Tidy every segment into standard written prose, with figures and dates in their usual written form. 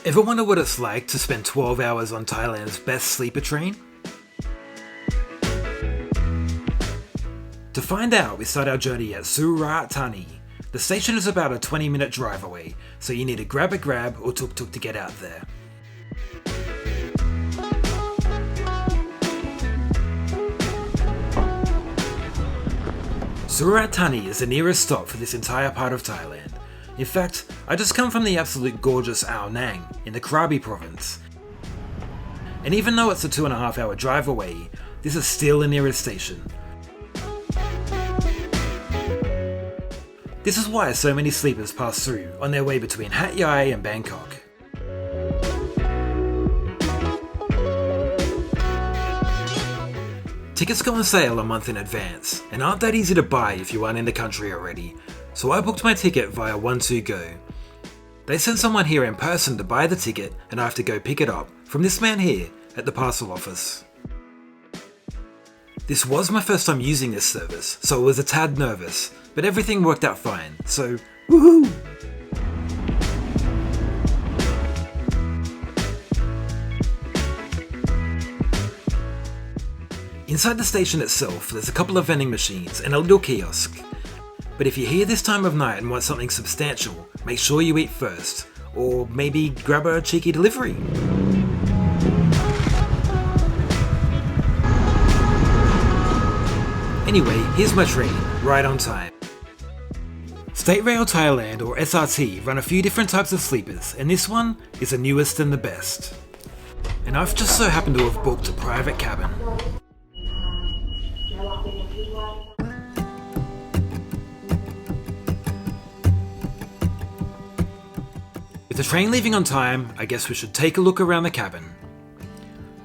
Ever wonder what it's like to spend 12 hours on Thailand's best sleeper train? To find out, we start our journey at Surat Thani. The station is about a 20-minute drive away, so you need to grab a grab or tuk-tuk to get out there. Surat Thani is the nearest stop for this entire part of Thailand. In fact, I just come from the absolute gorgeous Ao Nang in the Krabi province. And even though it's a 2.5 hour drive away, this is still the nearest station. This is why so many sleepers pass through on their way between Hat Yai and Bangkok. Tickets go on sale a month in advance, and aren't that easy to buy if you aren't in the country already, so I booked my ticket via 12Go. They send someone here in person to buy the ticket, and I have to go pick it up from this man here at the parcel office. This was my first time using this service, so I was a tad nervous, but everything worked out fine, so woohoo! Inside the station itself, there's a couple of vending machines and a little kiosk. But if you're here this time of night and want something substantial, make sure you eat first, or maybe grab a cheeky delivery. Anyway, here's my train, right on time. State Rail Thailand, or SRT, run a few different types of sleepers, and this one is the newest and the best. And I've just so happened to have booked a private cabin. With the train leaving on time, I guess we should take a look around the cabin.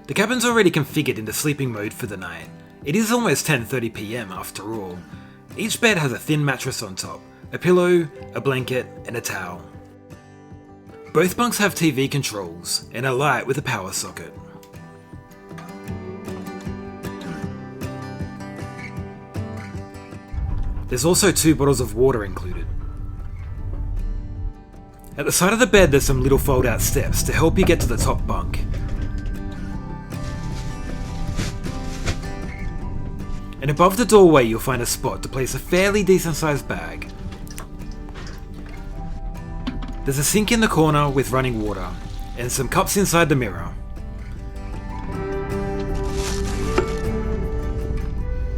The cabin's already configured into sleeping mode for the night. It is almost 10:30 PM after all. Each bed has a thin mattress on top, a pillow, a blanket, and a towel. Both bunks have TV controls, and a light with a power socket. There's also 2 bottles of water included. At the side of the bed there's some little fold-out steps to help you get to the top bunk. And above the doorway you'll find a spot to place a fairly decent sized bag. There's a sink in the corner with running water, and some cups inside the mirror.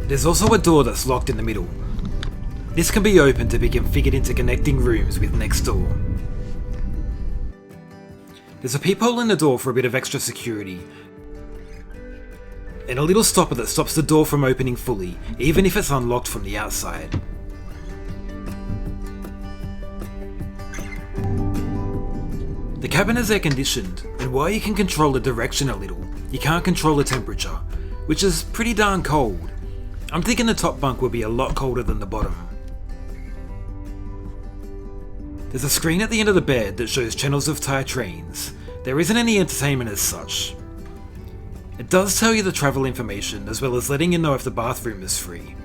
There's also a door that's locked in the middle. This can be opened to be configured into connecting rooms with next door. There's a peephole in the door for a bit of extra security, and a little stopper that stops the door from opening fully, even if it's unlocked from the outside. The cabin is air conditioned, and while you can control the direction a little, you can't control the temperature, which is pretty darn cold. I'm thinking the top bunk will be a lot colder than the bottom. There's a screen at the end of the bed that shows channels of Thai trains. There isn't any entertainment as such. It does tell you the travel information, as well as letting you know if the bathroom is free.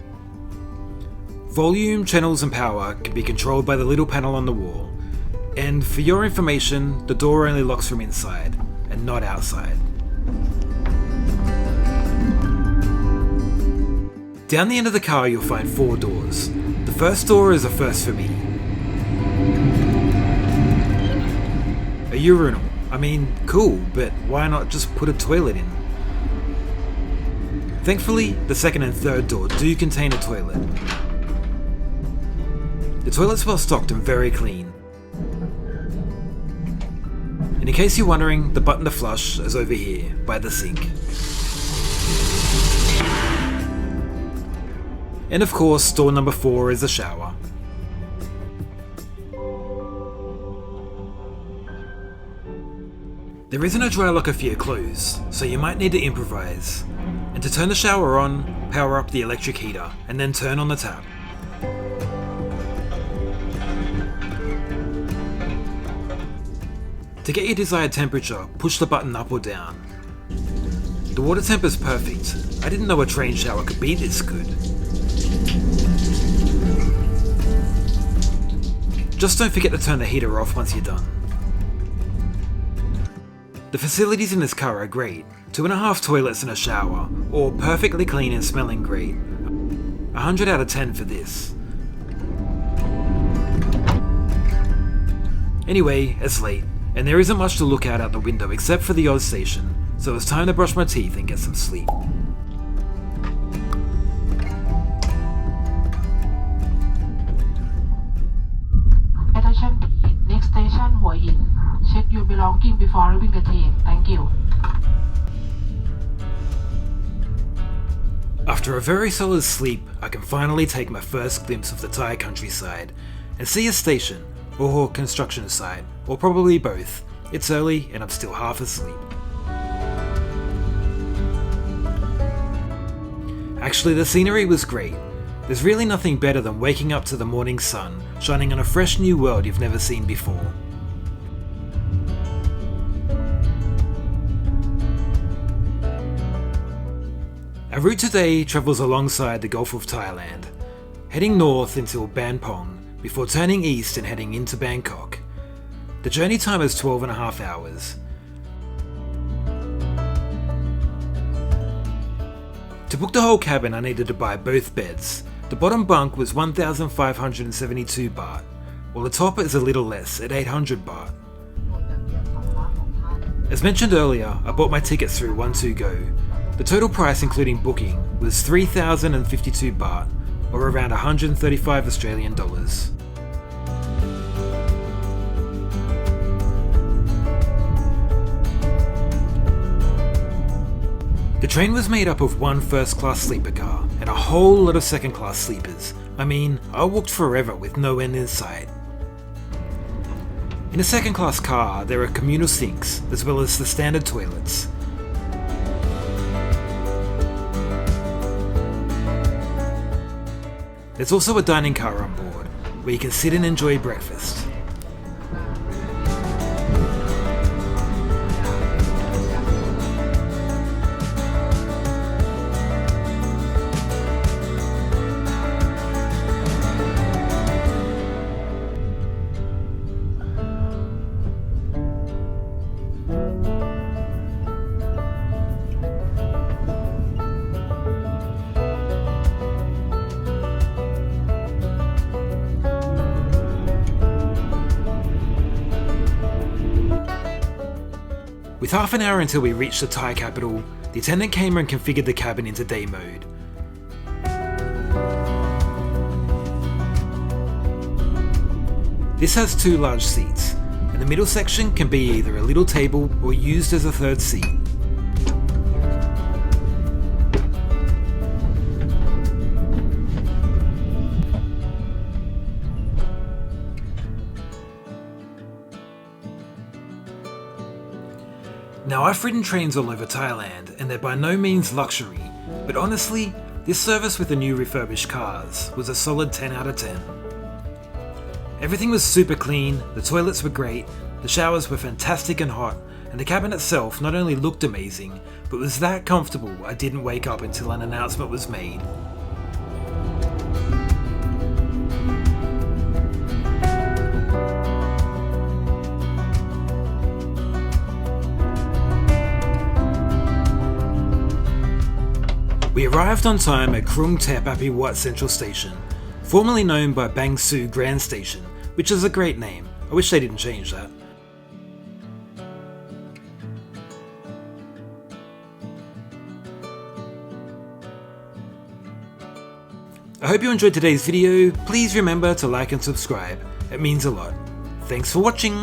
Volume, channels and power can be controlled by the little panel on the wall. And for your information, the door only locks from inside, and not outside. Down the end of the car you'll find 4 doors. The first door is a first for me. A urinal. I mean, cool, but why not just put a toilet in? Thankfully, the second and third door do contain a toilet. The toilet's well stocked and very clean. And in case you're wondering, the button to flush is over here, by the sink. And of course, door number 4 is the shower. There isn't a dry locker for your clothes, so you might need to improvise. And to turn the shower on, power up the electric heater, and then turn on the tap. To get your desired temperature, push the button up or down. The water temp is perfect. I didn't know a train shower could be this good. Just don't forget to turn the heater off once you're done. The facilities in this car are great. 2.5 toilets and a shower, all perfectly clean and smelling great. 100 out of 10 for this. Anyway, it's late, and there isn't much to look out the window except for the Oz station, so it's time to brush my teeth and get some sleep. Attention please. Next station, Hua Hin. Check your belongings before leaving the train. Thank you. After a very solid sleep, I can finally take my first glimpse of the Thai countryside and see a station, or construction site, or probably both. It's early and I'm still half asleep. Actually, the scenery was great. There's really nothing better than waking up to the morning sun shining on a fresh new world you've never seen before. Our route today travels alongside the Gulf of Thailand, heading north until Ban Pong before turning east and heading into Bangkok. The journey time is 12.5 hours. To book the whole cabin I needed to buy both beds. The bottom bunk was 1,572 baht, while the top is a little less at 800 baht. As mentioned earlier, I bought my tickets through 12Go. The total price including booking was 3,052 baht, or around 135 Australian dollars. The train was made up of one first-class sleeper car and a whole lot of second-class sleepers. I mean, I walked forever with no end in sight. In a second-class car, there are communal sinks as well as the standard toilets. There's also a dining car on board, where you can sit and enjoy breakfast. With half an hour until we reached the Thai capital, the attendant came and configured the cabin into day mode. This has 2 large seats, and the middle section can be either a little table or used as a third seat. Now, I've ridden trains all over Thailand, and they're by no means luxury, but honestly, this service with the new refurbished cars was a solid 10 out of 10. Everything was super clean, the toilets were great, the showers were fantastic and hot, and the cabin itself not only looked amazing, but was that comfortable I didn't wake up until an announcement was made. We arrived on time at Krung Thep Aphiwat Central Station, formerly known by Bang Su Grand Station, which is a great name. I wish they didn't change that. I hope you enjoyed today's video. Please remember to like and subscribe. It means a lot. Thanks for watching!